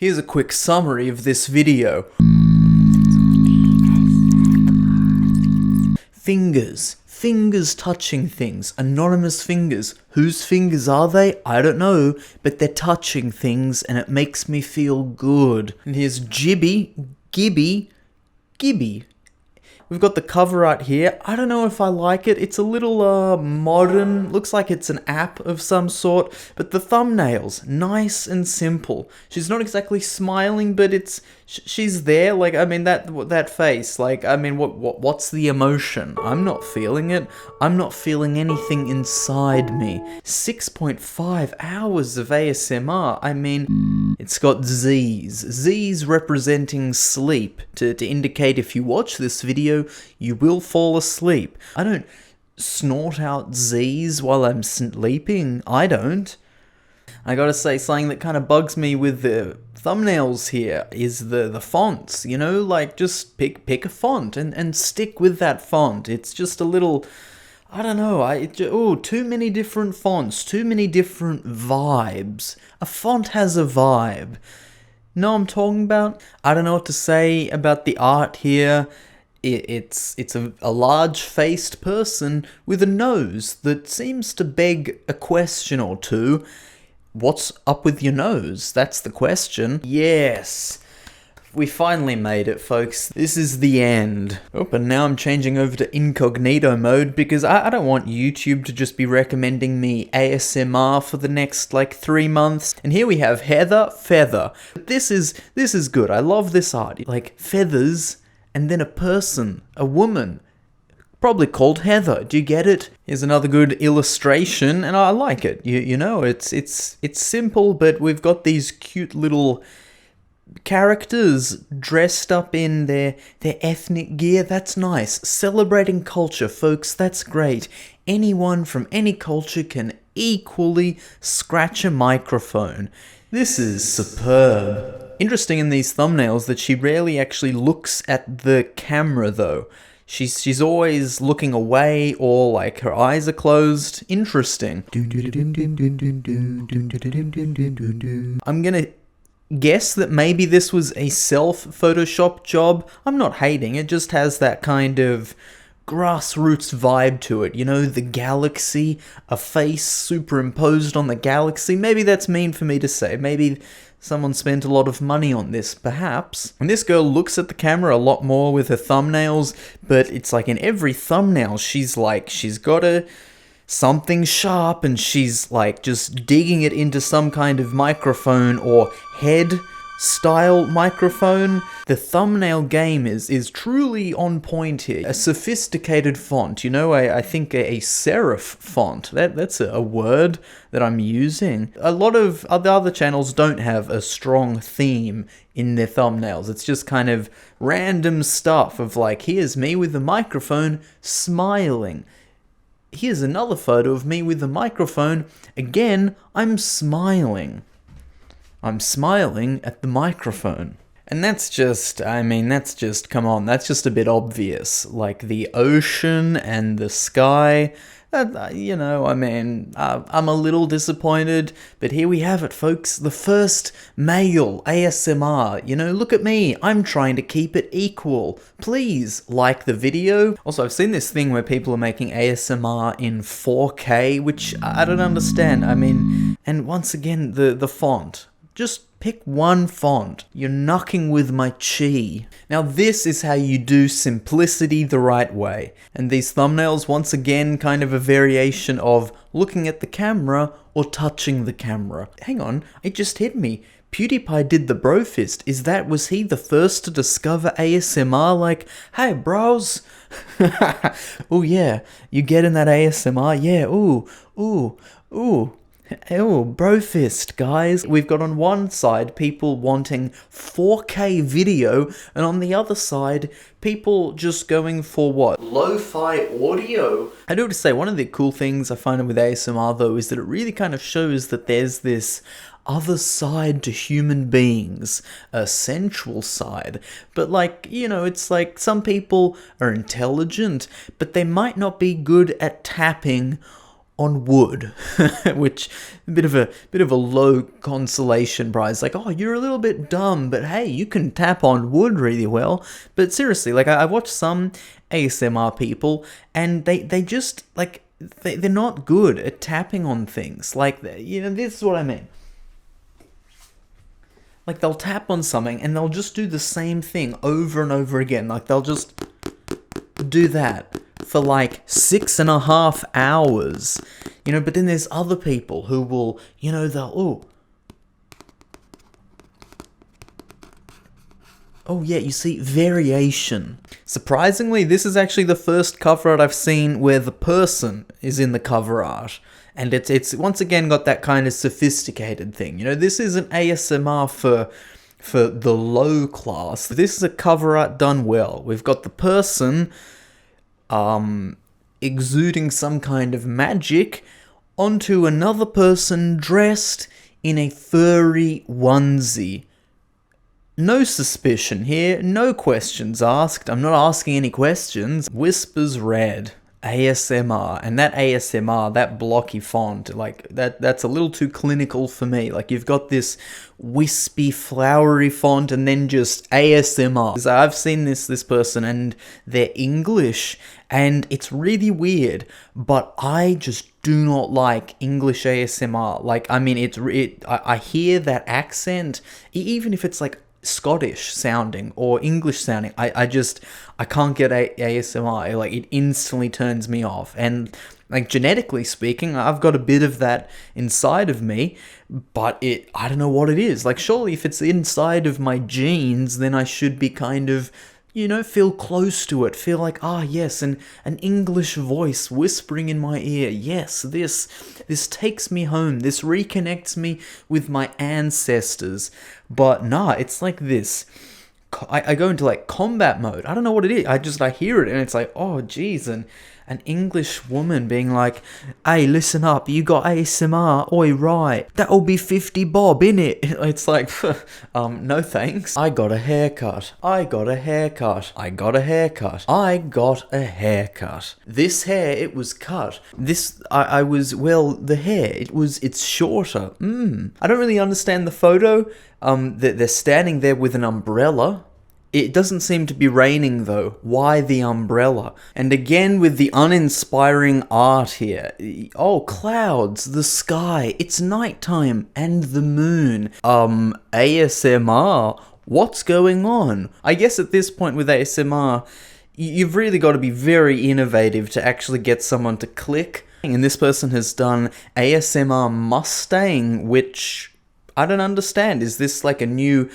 Here's a quick summary of this video. Fingers. Fingers touching things. Anonymous fingers. Whose fingers are they? I don't know, but they're touching things and it makes me feel good. And here's Gibby. We've got the cover art here. I don't know if I like it. It's a little modern. Looks like it's an app of some sort. But the thumbnails, nice and simple. She's not exactly smiling, but she's there. Like, I mean, that face. Like, I mean, what's the emotion? I'm not feeling it. I'm not feeling anything inside me. 6.5 hours of ASMR. I mean, it's got Z's. Z's representing sleep to indicate if you watch this video, you will fall asleep. I don't snort out Z's while I'm sleeping. I don't. I gotta say, something that kind of bugs me with the thumbnails here is the fonts, you know? Like, just pick a font and stick with that font. It's just a little... I don't know, too many different fonts, too many different vibes. A font has a vibe. Know what I'm talking about? I don't know what to say about the art here. It's a large-faced person with a nose that seems to beg a question or two. What's up with your nose? That's the question. Yes. We finally made it, folks. This is the end. Oh, and now I'm changing over to incognito mode because I don't want YouTube to just be recommending me ASMR for the next, 3 months. And here we have Heather Feather. This is good. I love this art. Like, feathers, and then a person, a woman, probably called Heather. Do you get it? Here's another good illustration, and I like it. You know, it's simple, but we've got these cute little characters dressed up in their ethnic gear. That's nice. Celebrating culture, folks. That's great. Anyone from any culture can equally scratch a microphone. This is superb. Interesting in these thumbnails that she rarely actually looks at the camera though. She's always looking away or like her eyes are closed. Interesting. I'm gonna guess that maybe this was a self-Photoshop job. I'm not hating, it just has that kind of grassroots vibe to it. You know, the galaxy, a face superimposed on the galaxy. Maybe that's mean for me to say. Maybe someone spent a lot of money on this, perhaps. And this girl looks at the camera a lot more with her thumbnails, but it's like in every thumbnail, she's got something sharp and she's like just digging it into some kind of microphone or head style microphone. The thumbnail game is truly on point here. A sophisticated font, you know, I think a serif font. That's a word that I'm using. A lot of other channels don't have a strong theme in their thumbnails. It's just kind of random stuff of like, here's me with the microphone smiling. Here's another photo of me with the microphone. Again, I'm smiling. I'm smiling at the microphone. And that's just, come on, that's just a bit obvious. Like the ocean and the sky, I'm a little disappointed, but here we have it, folks. The first male ASMR. You know, look at me. I'm trying to keep it equal. Please like the video. Also, I've seen this thing where people are making ASMR in 4K, which I don't understand. I mean, and once again, the font. Just pick one font. You're knocking with my chi. Now this is how you do simplicity the right way. And these thumbnails, once again, kind of a variation of looking at the camera or touching the camera. Hang on, it just hit me. PewDiePie did the bro fist. Was he the first to discover ASMR? Like, hey bros. Oh yeah, you getting that ASMR? Yeah, ooh. Oh, bro fist, guys. We've got on one side people wanting 4K video, and on the other side, people just going for what? Lo-fi audio? I do have to say, one of the cool things I find with ASMR though is that it really kind of shows that there's this other side to human beings, a sensual side. But like, you know, it's like some people are intelligent, but they might not be good at tapping on wood, which a bit of a low consolation prize. Like, oh, you're a little bit dumb, but hey, you can tap on wood really well. But seriously, like I watched some ASMR people, and they just like they're not good at tapping on things. Like, you know, this is what I mean. Like, they'll tap on something and they'll just do the same thing over and over again. Like, they'll just do that for like 6.5 hours, you know. But then there's other people who will, you know, they'll oh yeah, you see, variation. Surprisingly, this is actually the first cover art I've seen where the person is in the cover art, and it's once again got that kind of sophisticated thing. You know, this isn't ASMR for the low class. This is a cover art done well. We've got the person exuding some kind of magic onto another person dressed in a furry onesie. No suspicion here, no questions asked. I'm not asking any questions. Whispers read. ASMR, and that ASMR, that blocky font, like that's a little too clinical for me. Like, you've got this wispy, flowery font and then just ASMR. So I've seen this person and they're English, and it's really weird, but I just do not like English ASMR. Like, I mean, I hear that accent, even if it's like Scottish sounding or English sounding, I can't get ASMR. Like, it instantly turns me off. And like, genetically speaking, I've got a bit of that inside of me, but I don't know what it is. Like, surely if it's inside of my genes, then I should be kind of, you know, feel close to it, feel like, yes, an English voice whispering in my ear. Yes, this takes me home. This reconnects me with my ancestors. But nah, it's like this. I go into like combat mode. I don't know what it is. I hear it and it's like, oh geez, and an English woman being like, hey, listen up, you got ASMR, oi, right, that'll be 50 bob, innit? It's like, no thanks. I got a haircut. I got a haircut. I got a haircut. I got a haircut. This hair, it was cut. The hair, it's shorter. I don't really understand the photo. They're standing there with an umbrella. It doesn't seem to be raining though. Why the umbrella? And again with the uninspiring art here. Oh, clouds, the sky, it's nighttime, and the moon. ASMR, what's going on? I guess at this point with ASMR, you've really got to be very innovative to actually get someone to click. And this person has done ASMR Mustang, which I don't understand. Is this like a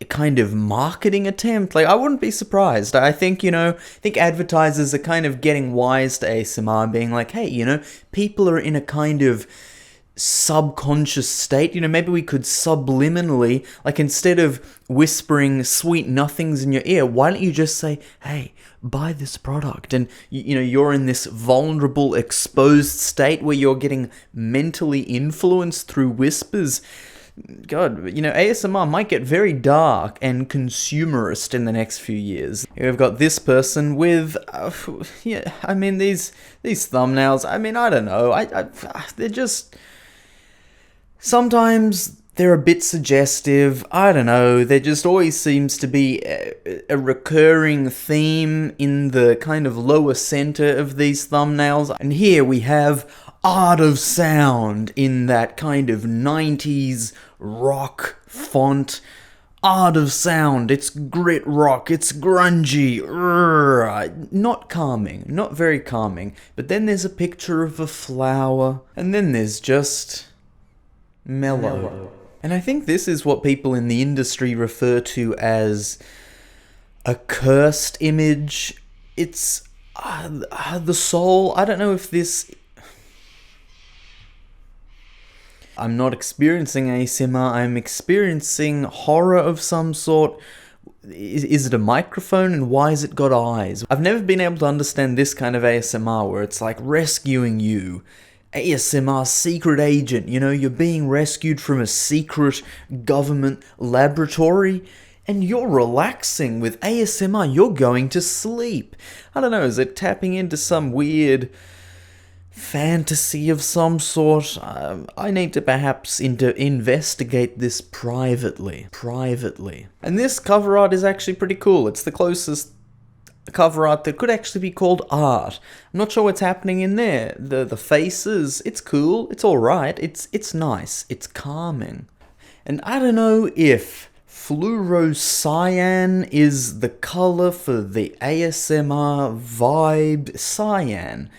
kind of marketing attempt? Like, I wouldn't be surprised. I think, I think advertisers are kind of getting wise to ASMR, being like, hey, people are in a kind of subconscious state. Maybe we could subliminally, like, instead of whispering sweet nothings in your ear, why don't you just say, hey, buy this product? And you're in this vulnerable, exposed state where you're getting mentally influenced through whispers. God, ASMR might get very dark and consumerist in the next few years. We've got this person with, these thumbnails. I don't know. They're just, sometimes they're a bit suggestive. I don't know. There just always seems to be a recurring theme in the kind of lower center of these thumbnails. And here we have Art of Sound in that kind of 90s rock font. Art of Sound, it's grit rock, it's grungy, not calming, not very calming. But then there's a picture of a flower, and then there's just mellow. And I think this is what people in the industry refer to as a cursed image. It's the soul. I don't know if this... I'm not experiencing ASMR, I'm experiencing horror of some sort. Is it a microphone, and why has it got eyes? I've never been able to understand this kind of ASMR where it's like rescuing you. ASMR secret agent, you're being rescued from a secret government laboratory and you're relaxing with ASMR, you're going to sleep. I don't know, is it tapping into some weird fantasy of some sort. I need to perhaps investigate this privately. And this cover art is actually pretty cool. It's the closest cover art that could actually be called art. I'm not sure what's happening in there. The faces, it's cool, it's alright, it's nice, it's calming. And I don't know if fluorocyan is the color for the ASMR vibe. Cyan.